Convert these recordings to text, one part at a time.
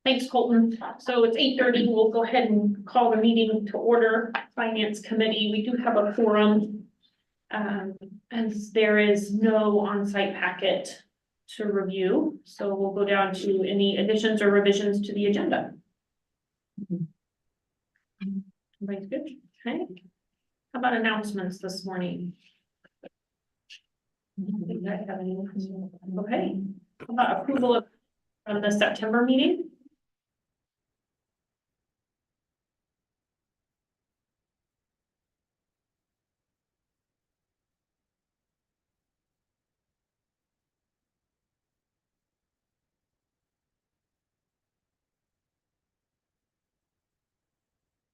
Thanks, Colton. So it's 8:30. We'll go ahead and call the meeting to order. Finance Committee, we do have a quorum. And there is no on-site packet to review. So we'll go down to any additions or revisions to the agenda. Everybody's good? Okay. How about announcements this morning? Okay. How about approval of the September meeting?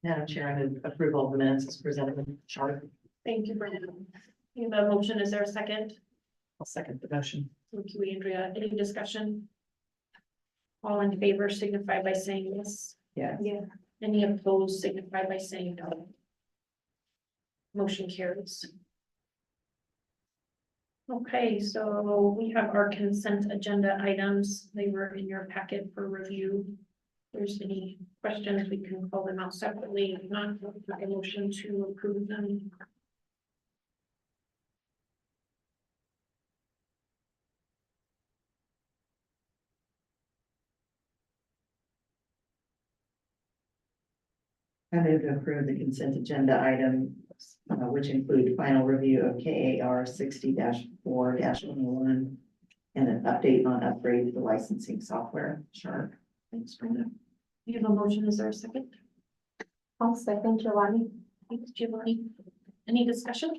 Madam Chair, I move approval of the minutes as presented in the chart. Thank you, Brandon. You have a motion. Is there a second? I'll second the motion. Thank you, Andrea. Any discussion? All in favor signify by saying yes. Yeah. Yeah. Any opposed signify by saying no. Motion carries. Okay, so we have our consent agenda items. They were in your packet for review. If there's any questions, we can call them out separately. If not, we'll take a motion to approve them. I move to approve the consent agenda item, which include final review of KAR 60-4-101 and an update on upgrade to the licensing software. Sure. Thanks, Brenda. You have a motion. Is there a second? I'll second Giovanni. Thanks, Giovanni. Any discussion?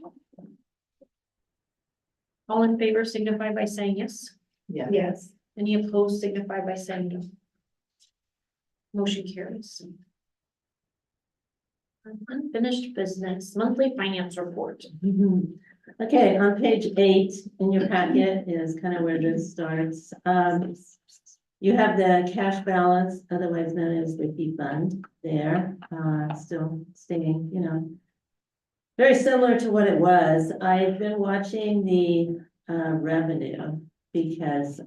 All in favor signify by saying yes. Yeah. Yes. Any opposed signify by saying no. Motion carries. Unfinished business, monthly finance report. Okay, on page 8 in your packet is kind of where this starts. You have the cash balance, otherwise known as the P fund there, still staying, very similar to what it was. I've been watching the revenue because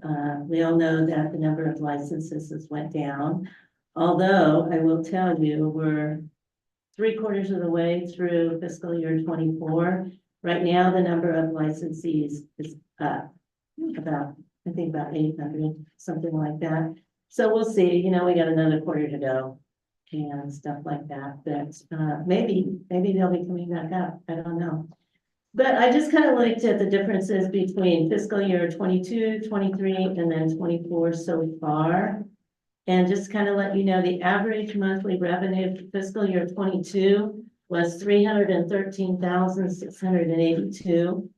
we all know that the number of licenses has went down. Although I will tell you, we're 3/4 of the way through fiscal year 24. Right now, the number of licensees is up about, I think about 800, something like that. So we'll see, we got another quarter to go and stuff like that. But maybe they'll be coming back up. I don't know. But I just kind of looked at the differences between fiscal year 22, 23, and then 24 so far. And just kind of let you know, the average monthly revenue for fiscal year 22 was 313,682.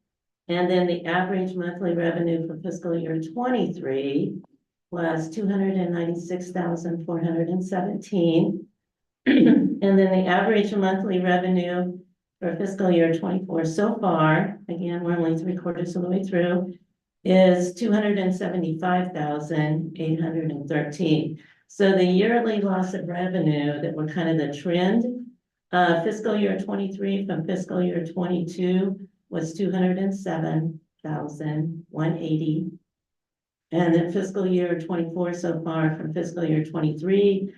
And then the average monthly revenue for fiscal year 23 was 296,417. And then the average monthly revenue for fiscal year 24 so far, again, we're only 3/4 of the way through, is 275,813. So the yearly loss of revenue that were kind of the trend, fiscal year 23 from fiscal year 22 was 207,180. And then fiscal year 24 so far from fiscal year 23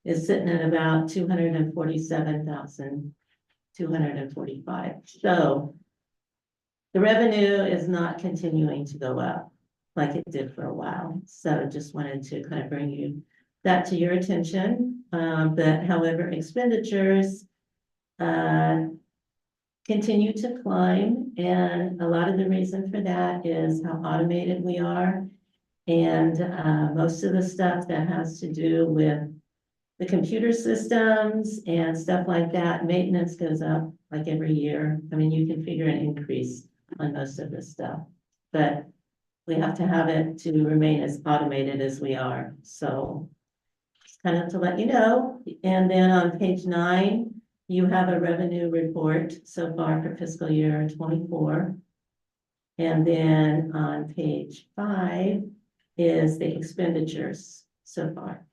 is sitting at about 247,245. So the revenue is not continuing to go up like it did for a while. So just wanted to kind of bring that to your attention. But however, expenditures continue to climb. And a lot of the reason for that is how automated we are. And most of the stuff that has to do with the computer systems and stuff like that, maintenance goes up like every year. I mean, you can figure an increase on most of this stuff, but we have to have it to remain as automated as we are. So just kind of to let you know. And then on page 9, you have a revenue report so far for fiscal year 24. And then on page 5 is the expenditures so far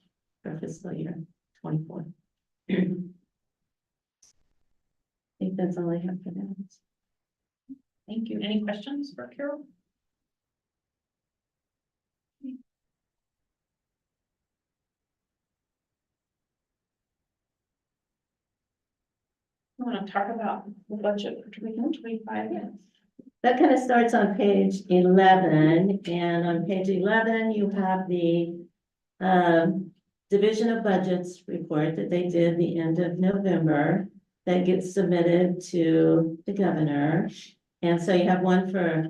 for fiscal year 24. I think that's all I have for now. Thank you. Any questions for Carol? Want to talk about the budget for 2025? Yeah. That kind of starts on page 11, and on page 11, you have the Division of Budgets report that they did the end of November that gets submitted to the governor. And so you have one for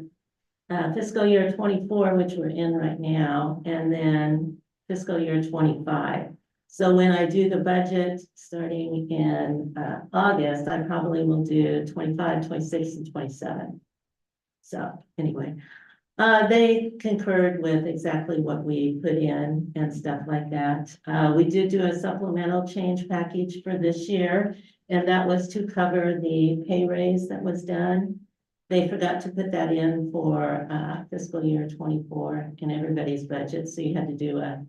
fiscal year 24, which we're in right now, and then fiscal year 25. So when I do the budget starting in August, I probably will do 25, 26, and 27. So anyway, they concurred with exactly what we put in and stuff like that. We did do a supplemental change package for this year, and that was to cover the pay raise that was done. They forgot to put that in for fiscal year 24 in everybody's budget, so you had to do a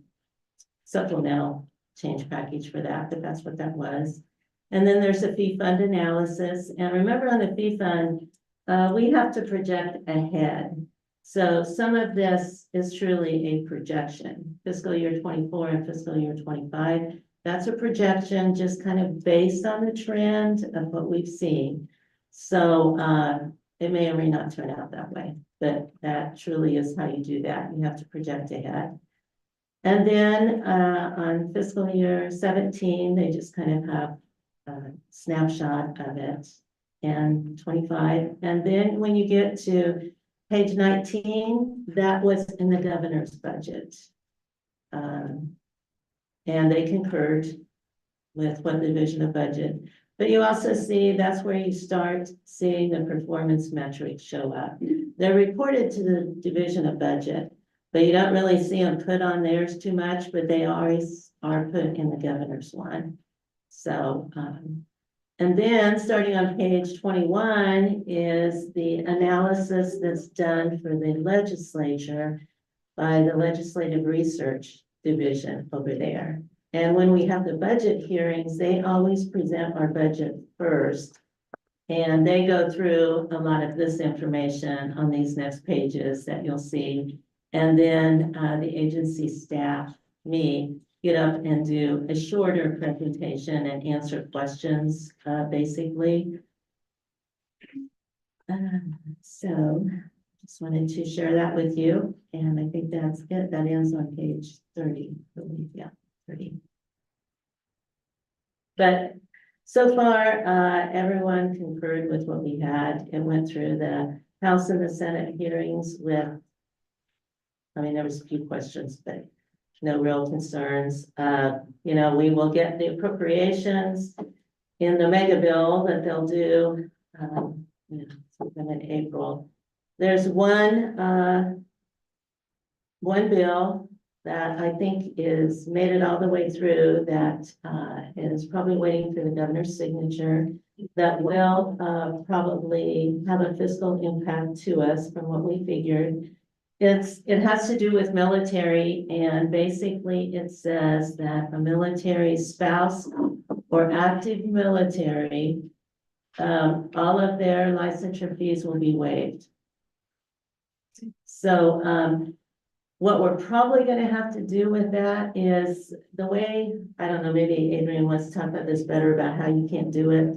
supplemental change package for that, but that's what that was. And then there's a fee fund analysis, and remember on the fee fund, we have to project ahead. So some of this is truly a projection, fiscal year 24 and fiscal year 25. That's a projection just kind of based on the trend of what we've seen. So it may or may not turn out that way, but that truly is how you do that. You have to project ahead. And then on fiscal year 17, they just kind of have a snapshot of it, and 25. And then when you get to page 19, that was in the governor's budget. And they concurred with what the division of budget. But you also see that's where you start seeing the performance metrics show up. They're reported to the division of budget, but you don't really see them put on theirs too much, but they always are put in the governor's one. So, and then starting on page 21 is the analysis that's done for the legislature by the Legislative Research Division over there. And when we have the budget hearings, they always present our budget first. And they go through a lot of this information on these next pages that you'll see. And then the agency staff, me, get up and do a shorter presentation and answer questions, basically. So just wanted to share that with you. And I think that's it. That ends on page 30, I believe. Yeah, 30. But so far, everyone concurred with what we had. It went through the House and the Senate hearings with, I mean, there was a few questions, but no real concerns. You know, we will get the appropriations in the mega bill that they'll do, you know, sometime in April. There's one bill that I think is made it all the way through that is probably waiting for the governor's signature that will probably have a fiscal impact to us from what we figured. It has to do with military, and basically it says that a military spouse or active military, all of their licensure fees will be waived. So what we're probably going to have to do with that is the way, I don't know, maybe Adrian wants to talk about this better about how you can't do it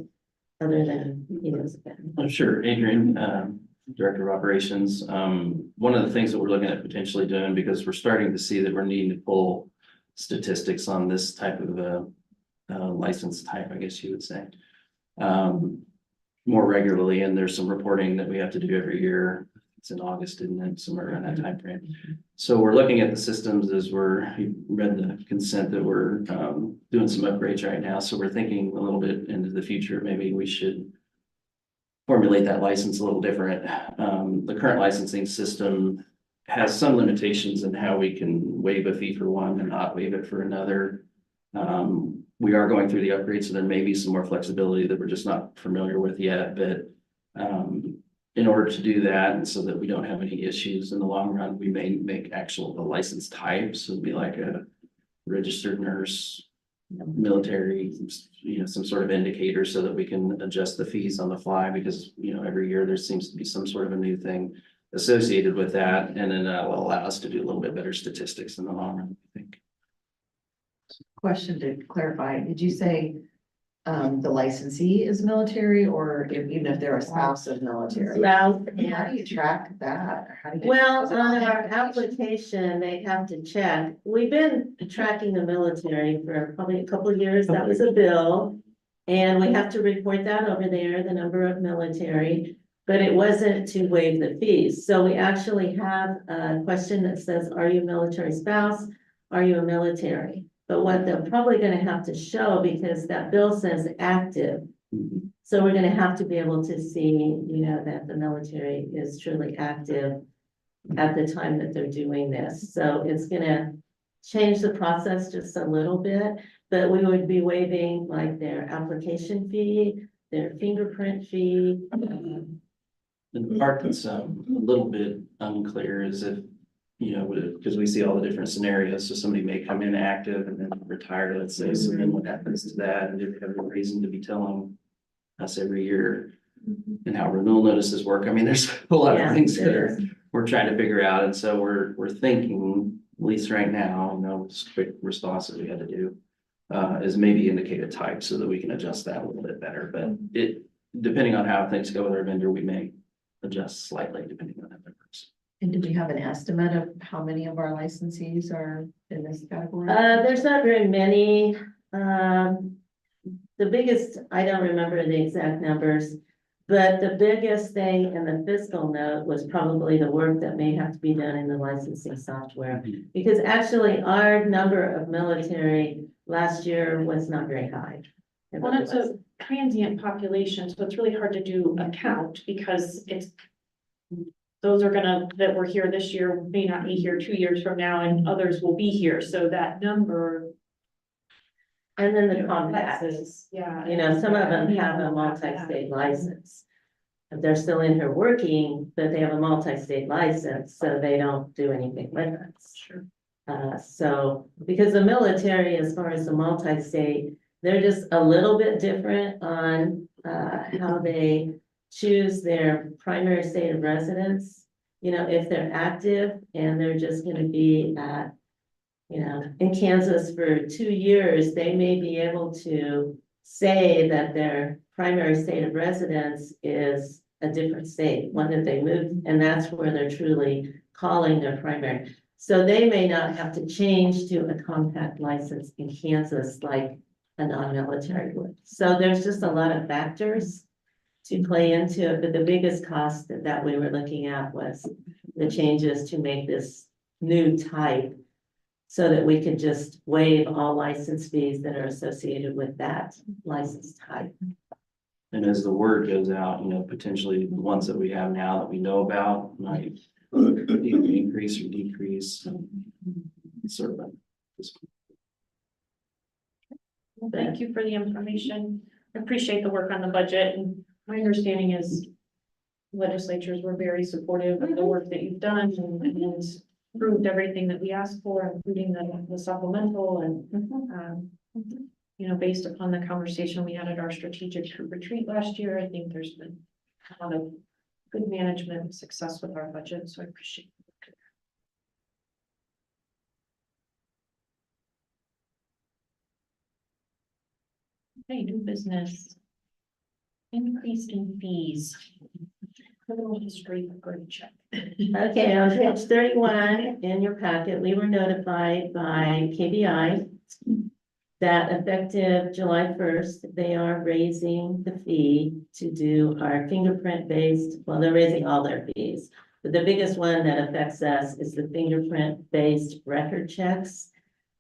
other than he knows better. I'm sure, Adrian, Director of Operations. One of the things that we're looking at potentially doing, because we're starting to see that we're needing to pull statistics on this type of license type, I guess you would say, more regularly. And there's some reporting that we have to do every year. It's in August, isn't it? Somewhere around that time frame. So we're looking at the systems as you read the consent that we're doing some upgrades right now. So we're thinking a little bit into the future. Maybe we should formulate that license a little different. The current licensing system has some limitations in how we can waive a fee for one and not waive it for another. We are going through the upgrade, so there may be some more flexibility that we're just not familiar with yet. But in order to do that, and so that we don't have any issues in the long run, we may make the license types. So it'd be like a registered nurse, military, you know, some sort of indicator so that we can adjust the fees on the fly, because, you know, every year there seems to be some sort of a new thing associated with that. And then that will allow us to do a little bit better statistics in the long run, I think. Question to clarify, did you say the licensee is military, or even if they're a spouse of military? Well, How do you track that? Or how do you- well, is it on the our application? application, they have to check. We've been tracking the military for probably a couple of years. That was a bill. And we have to report that over there, the number of military, but it wasn't to waive the fees. So we actually have a question that says, are you a military spouse? Are you a military? But what they're probably gonna have to show, because that bill says active. So we're gonna have to be able to see, that the military is truly active at the time that they're doing this. So it's gonna change the process just a little bit, but we would be waiving like their application fee, their fingerprint fee. The part that's a little bit unclear is if, because we see all the different scenarios, so somebody may come in active and then retire, let's say, so then what happens to that? And do they have a reason to be telling us every year? And how renewal notices work? I mean, there's a lot Yeah, of things that there are, we're trying to figure out, and so we're thinking, at least right now, this quick response that we had to do. Is maybe indicate a type so that we can adjust that a little bit better, but depending on how things go with our vendor, we may adjust slightly depending on how that works. And do we have an estimate of how many of our licensees are in this category? There's not very many. The biggest, I don't remember the exact numbers, but the biggest thing in the fiscal note was probably the work that may have to be done in the licensing software. Because actually our number of military last year was not very high. It Well, really it's a transient population, so it's really hard to do a count because those that were here this year may not be here 2 years from now, and others will be here, so that number. And then the compacts, Yeah. some of them have a multi-state license. They're still in here working, but they have a multi-state license, so they don't do anything with us. Sure. So, because the military, as far as the multi-state, they're just a little bit different on, how they choose their primary state of residence. If they're active and they're just gonna be at, in Kansas for 2 years, they may be able to say that their primary state of residence is a different state, one that they moved, and that's where they're truly calling their primary. So they may not have to change to a compact license in Kansas like a non-military would. So there's just a lot of factors to play into it, but the biggest cost that we were looking at was the changes to make this new type so that we could just waive all license fees that are associated with that license type. And as the word goes out, potentially the ones that we have now that we know about might either increase or decrease. Sort of. Well, thank you for the information. I appreciate the work on the budget, and my understanding is legislatures were very supportive of the work that you've done and approved everything that we asked for, including the supplemental and, based upon the conversation we had at our strategic retreat last year, I think there's been a lot of good management and success with our budget, so I appreciate it. Okay, new business. Increase in fees. Criminal history record check. Okay, on page 31 in your packet, we were notified by KBI that effective July 1st, they are raising the fee to do our fingerprint-based, well, they're raising all their fees. But the biggest one that affects us is the fingerprint-based record checks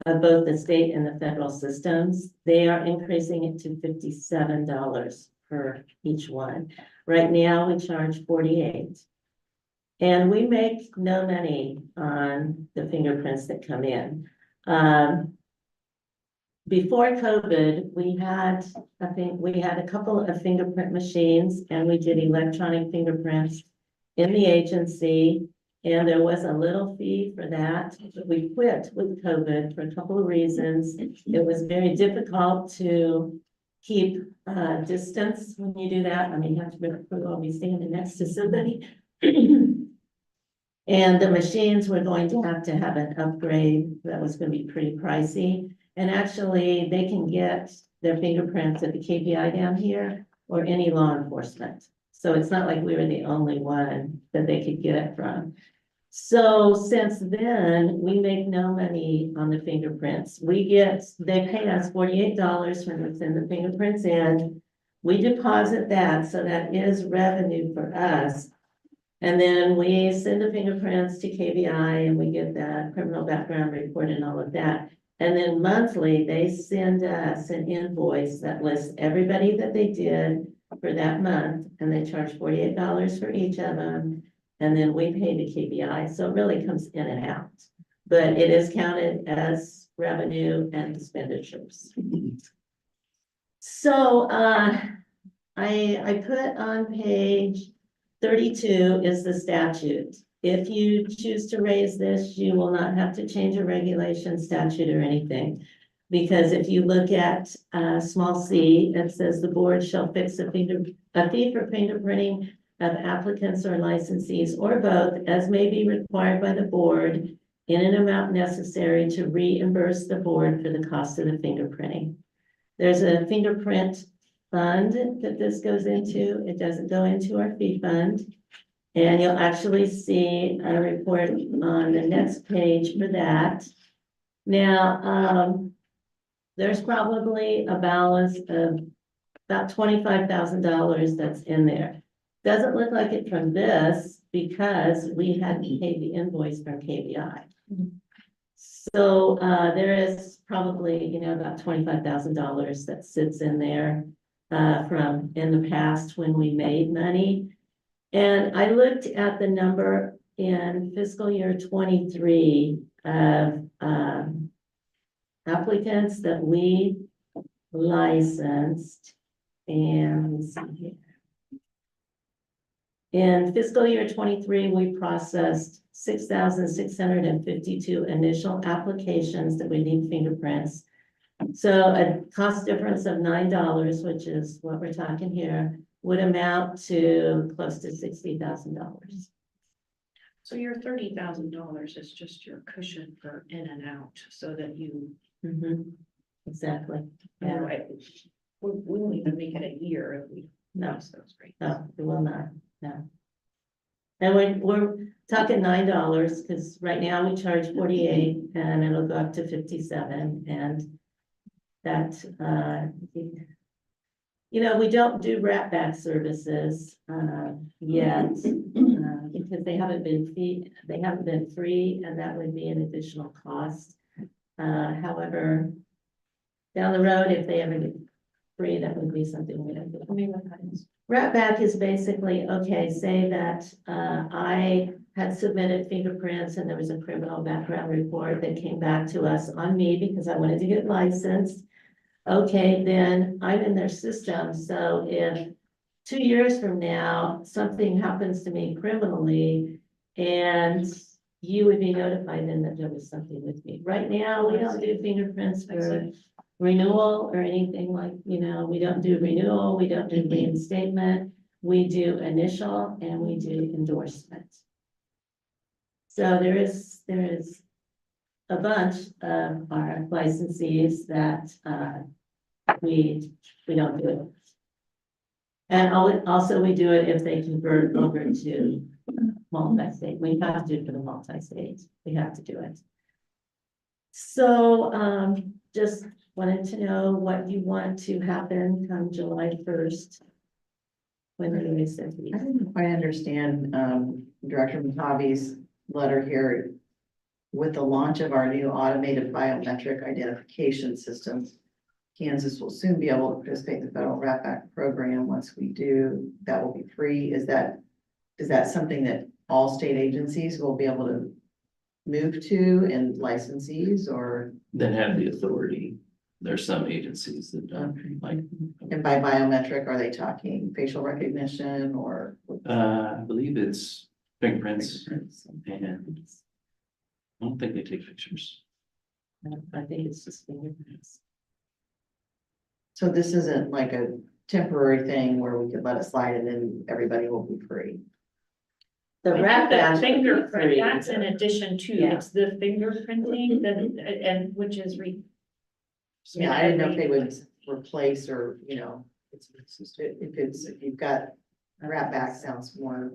of both the state and the federal systems. They are increasing it to $57 per each one. Right now, we charge $48. And we make no money on the fingerprints that come in. Before COVID, we had a couple of fingerprint machines and we did electronic fingerprints in the agency. And there was a little fee for that, but we quit with COVID for a couple of reasons. It was very difficult to keep distance when you do that. I mean, you have to be standing next to somebody. And the machines were going to have an upgrade that was going to be pretty pricey. And actually, their fingerprints at the KPI down here or any law enforcement. So it's not like we were the only one that they could get it from. So since then, we make no money on the fingerprints. They pay us $48 when it's in the fingerprints in. We deposit that, so that is revenue for us. And then we send the fingerprints to KBI and we get that criminal background report and all of that. And then monthly, they send us an invoice that lists everybody that they did for that month, and they charge $48 for each of them. And then we pay the KBI, so it really comes in and out. But it is counted as revenue and expenditures. So, I put on page 32 is the statute. If you choose to raise this, you will not have to change a regulation, statute, or anything. Because if you look at small c, it says the board shall fix a fee for fingerprinting of applicants or licensees or both, as may be required by the board in an amount necessary to reimburse the board for the cost of the fingerprinting. There's a fingerprint fund that this goes into. It doesn't go into our fee fund. And you'll actually see a report on the next page for that. Now, there's probably a balance of about $25,000 that's in there. Doesn't look like it from this because we hadn't paid the invoice from KBI. So there is probably, about $25,000 that sits in there from in the past when we made money. And I looked at the number in fiscal year 23 of applicants that we licensed, and let's see here. In fiscal year 23, we processed 6,652 initial applications that we need fingerprints. So a cost difference of $9, which is what we're talking here, would amount to close to $60,000. So your $30,000 is just your cushion for in and out, so that you, Exactly. Yeah. right, we won't even make it a year if we. No. use those rates. No, it will not, no. And we're talking $9, because right now we charge 48 and it'll go up to 57, and that, we don't do wrap back services, yet, because they haven't been free, and that would be an additional cost. However, down the road, if they ever get free, that would be something we don't do. I mean, what that is. Wrap back is basically, okay, say that I had submitted fingerprints and there was a criminal background report that came back to us on me because I wanted to get licensed. Okay, then I'm in their system, so if 2 years from now, something happens to me criminally, and you would be notified then that there was something with me. Right now, we don't do fingerprints for renewal or anything like, we don't do renewal, we don't do reinstatement, we do initial and we do endorsement. So there is a bunch of our licensees that we don't do it. And also we do it if they convert over to multi-state. We have to do it for the multi-state. We have to do it. So just wanted to know what you want to happen come July 1st. When the release of I didn't quite understand, Director Matavi's letter here. With the launch of our new automated biometric identification system, Kansas will soon be able to participate in the federal Wrap Back program. Once we do, that will be free. Is that something that all state agencies will be able to move to, and licensees, or? That have the authority. There's some agencies that don't, like, And by biometric, are they talking facial recognition or? I believe it's fingerprints, fingerprints? and I don't think they take pictures. I think it's just fingerprints. So this isn't like a temporary thing where we could let it slide and then everybody will be free. The I wrap think back. the fingerprint, that's in addition to, Yeah. it's the fingerprinting, and which is Yeah, I didn't know if they would replace or, you know, if you've got wrap back sounds more,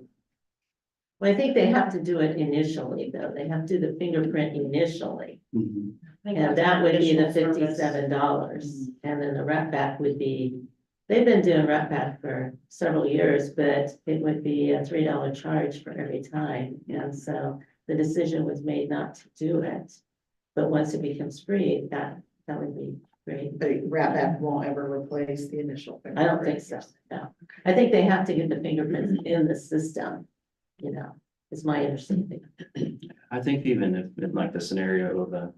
Well, I think they have to do it initially, though. They have to do the fingerprint initially. Mhm. I think And that's that an would be the additional service. $57. And then the wrap back would be, they've been doing wrap back for several years, but it would be a $3 charge for every time. And so the decision was made not to do it. But once it becomes free, that would be great. but wrap back won't ever replace the initial. I don't think so, no. I think they have to get the fingerprints in the system, you know, is my understanding. I think even if, in like the scenario of a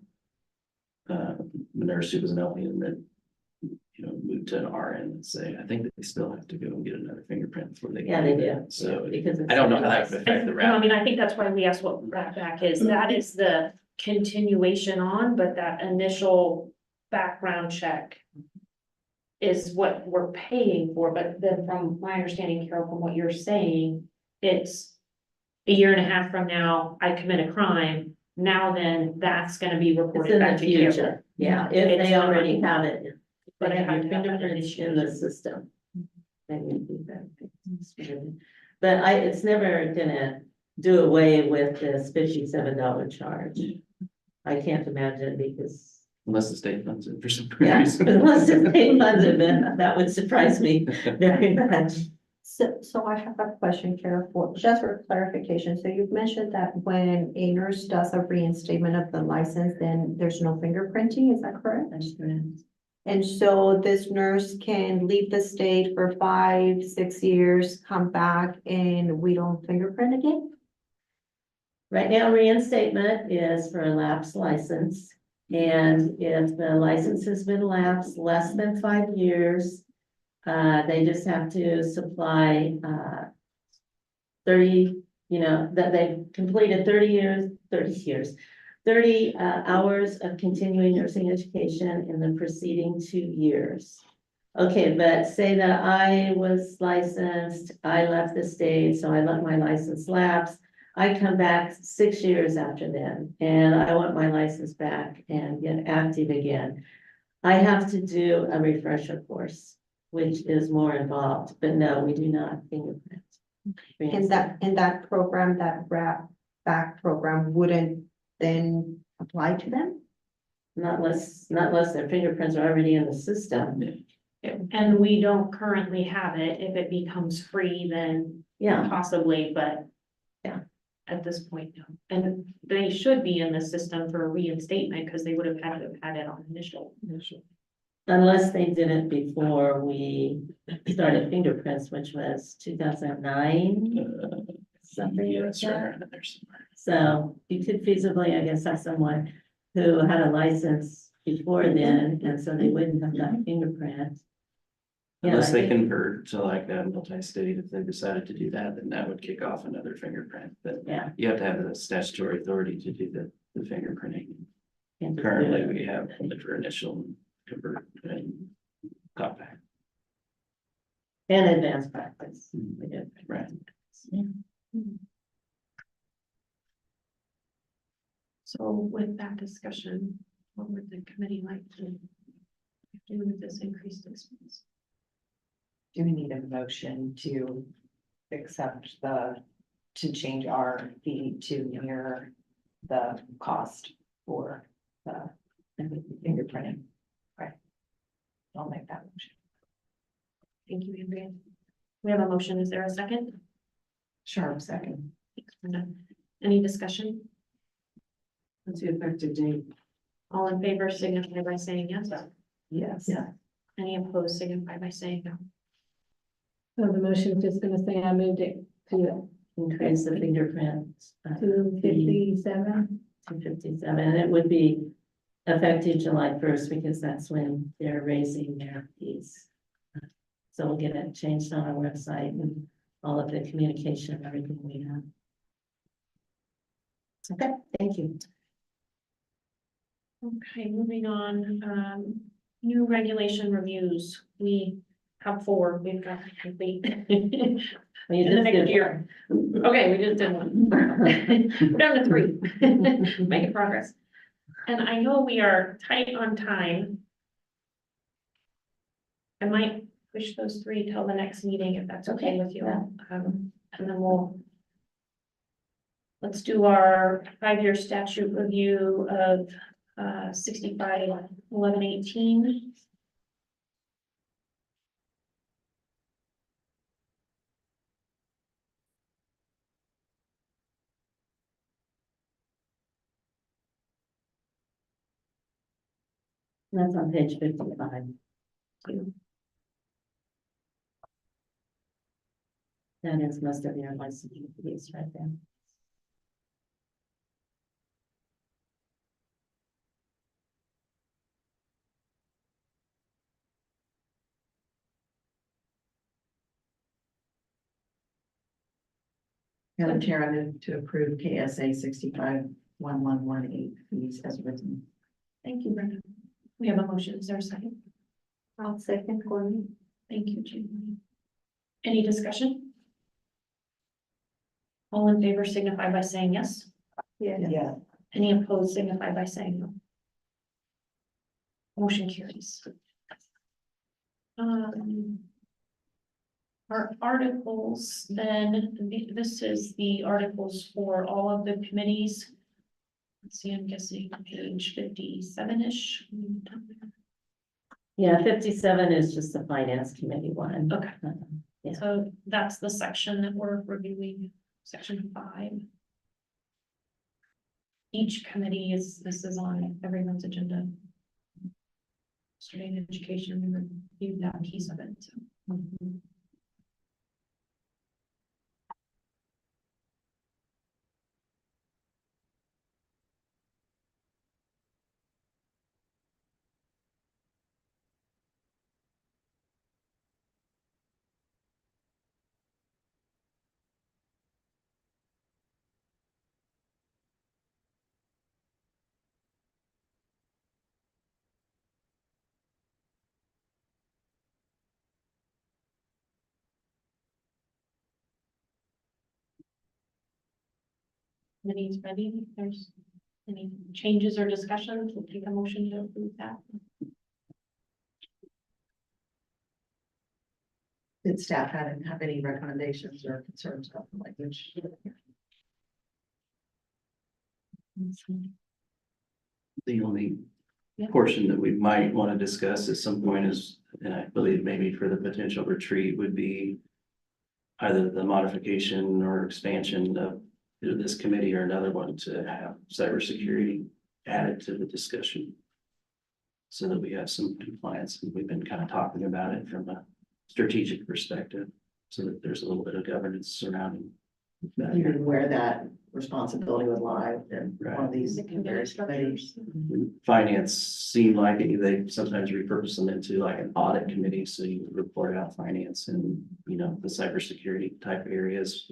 nurse who was an LPN that, you know, moved to an RN, and say, I think that they still have to go and get another fingerprint before they. Yeah, they do. So Because it's I don't know how that would affect the No, I wrap. mean, I think that's why we asked what wrap back is. That is the continuation on, but that initial background check is what we're paying for, but then from my understanding, Carol, from what you're saying, it's a year and a half from now, I commit a crime. Now then, that's gonna be It's reported in the back to Carol. future, yeah, if It's they not- already have it. But They I have have your to have that fingerprints in the initiation. system. Then you'd be better. But it's never gonna do away with this $57 charge. I can't imagine because, Unless the state funds it for some yeah, reason. unless the state funds it, then that would surprise me very much. So I have a question, Carol, just for clarification. So you've mentioned that when a nurse does a reinstatement of the license, then there's no fingerprinting, is that correct? That's correct. And so this nurse can leave the state for 5, 6 years, come back, and we don't fingerprint again? Right now, reinstatement is for a lapsed license. And if the license has been lapsed less than 5 years, they just have to supply, 30, you know, that they've completed 30 hours of continuing nursing education in the preceding 2 years. Okay, but say that I was licensed, I left the state, so I let my license lapse. I come back 6 years after then, and I want my license back and get active again. I have to do a refresher course, which is more involved, but no, we do not fingerprint. And that program, that wrap back program wouldn't then apply to them? Not unless their fingerprints are already in the system. And we don't currently have it. If it becomes free, then Yeah, possibly, but. Yeah. At this point, no. And they should be in the system for reinstatement because they would have had to have had it on initial. unless they did it before we started fingerprints, which was 2009, something Yeah, like it's right that. around there somewhere. So you could feasibly, I guess, have someone who had a license before then, and so they wouldn't have got fingerprint. Yeah, Unless I they think- convert to like a multi-state, if they decided to do that, then that would kick off another fingerprint, but Yeah. you have to have the statutory authority to do the fingerprinting. and Currently, we have only for initial convert and compact. And advanced practice. We did. Right. So with that discussion, what would the committee like to do with this increased expense? Do we need a motion to accept to change our fee to mirror the cost for the fingerprinting? Right. I'll make that motion. Thank you, Andrea. We have a motion. Is there a second? Sure, second. Thanks, Brenda. Any discussion? What's the effective date? All in favor signify by saying yes. Yes. Yeah. Any opposed signify by saying no. So the motion is just gonna say I moved it to Increase the fingerprint. 57. To 57, and it would be effective July 1st, because that's when they're raising their fees. So we'll get it changed on our website and all of the communication, everything we have. Okay, thank you. Okay, moving on, new regulation reviews. We have 4, we've got to complete. Well, you In the just next did year. Okay, we just did 1. We're down to 3. Making progress. And I know we are tight on time. I might push those three till the next meeting if that's okay with you. And then let's do our 5-year statute review of 65-11-18. That's on page 55. That is most of your licensing fees right there. Madam Chair, I move to approve KSA 65-1118 fees as written. Thank you, Brenda. We have a motion. Is there a second? I'll second Courtney. Thank you, Julie. Any discussion? All in favor signify by saying yes. Yeah. Any opposed signify by saying no. Motion carries. Our articles, then, this is the articles for all of the committees. Let's see, I'm guessing page 57-ish. Yeah, 57 is just the finance committee one. Okay. Yeah. So that's the section that we're reviewing, section 5. Each committee this is on everyone's agenda. Yesterday in education, we reviewed that piece of it. So. Committee's ready. If there's any changes or discussions, we'll take a motion to approve that. Did staff have any recommendations or concerns about the language? The only Yeah. portion that we might want to discuss at some point is, and I believe maybe for the potential retreat would be either the modification or expansion of either this committee or another one to have cybersecurity added to the discussion. So that we have some compliance, and we've been kind of talking about it from a strategic perspective, so that there's a little bit of governance surrounding that. Even where that responsibility would lie in one of these The committee various committees. structures. Finance seem like they sometimes repurpose them into like an audit committee, so you report out finance and, you know, the cybersecurity type areas,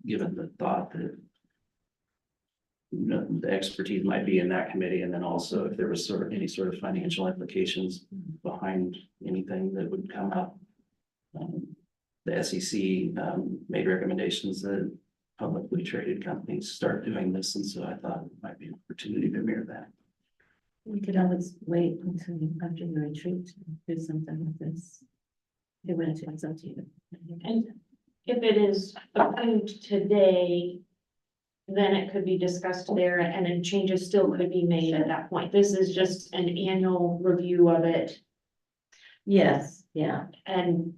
given the thought that you know, the expertise might be in that committee, and then also if there was sort of any sort of financial implications behind anything that would come up. The SEC made recommendations that publicly traded companies start doing this, and so I thought it might be an opportunity to mirror that. We could always wait until after the retreat to do something like this. If you want to, it's up to you. And if it is approved today, then it could be discussed there and then changes still could be made at that point. This is just an annual review of it. Yes, yeah. And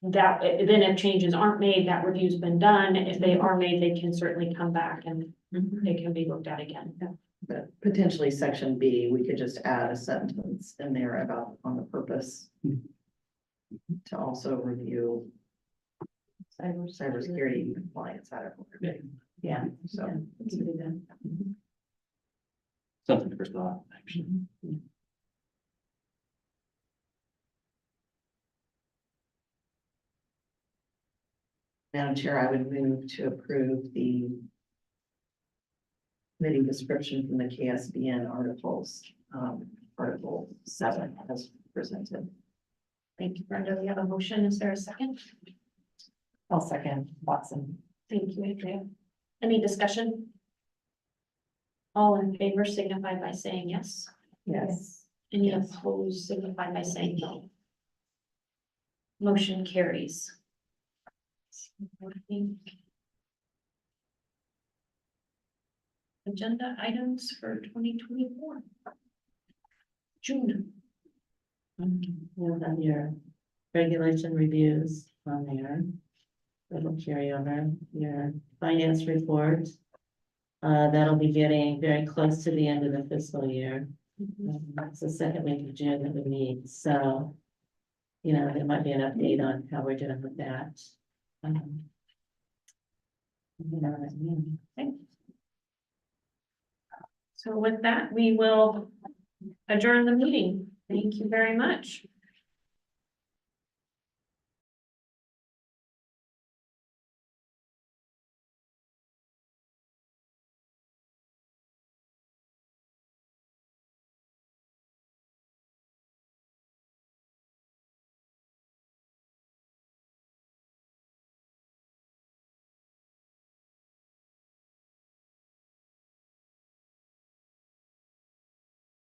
that, then if changes aren't made, that review's been done. If they are made, they can certainly come back and they can be looked at again. But potentially section B, we could just add a sentence in there about on the purpose. To also review cybersecurity compliance out of. Yeah. So. Let's do that. Something for thought, actually. Madam Chair, I would move to approve the committee description from the KSBN articles, article 7 as presented. Thank you, Brenda. We have a motion. Is there a second? I'll second Watson. Thank you, Andrea. Any discussion? All in favor signify by saying yes. Yes. Any opposed signify by saying no. Motion carries. Agenda items for 2024. June. You'll have your regulation reviews on there. That'll carry over your finance report. That'll be getting very close to the end of the fiscal year. That's the second week of June that we meet, so. You know, there might be an update on how we're doing with that. So with that, we will adjourn the meeting. Thank you very much.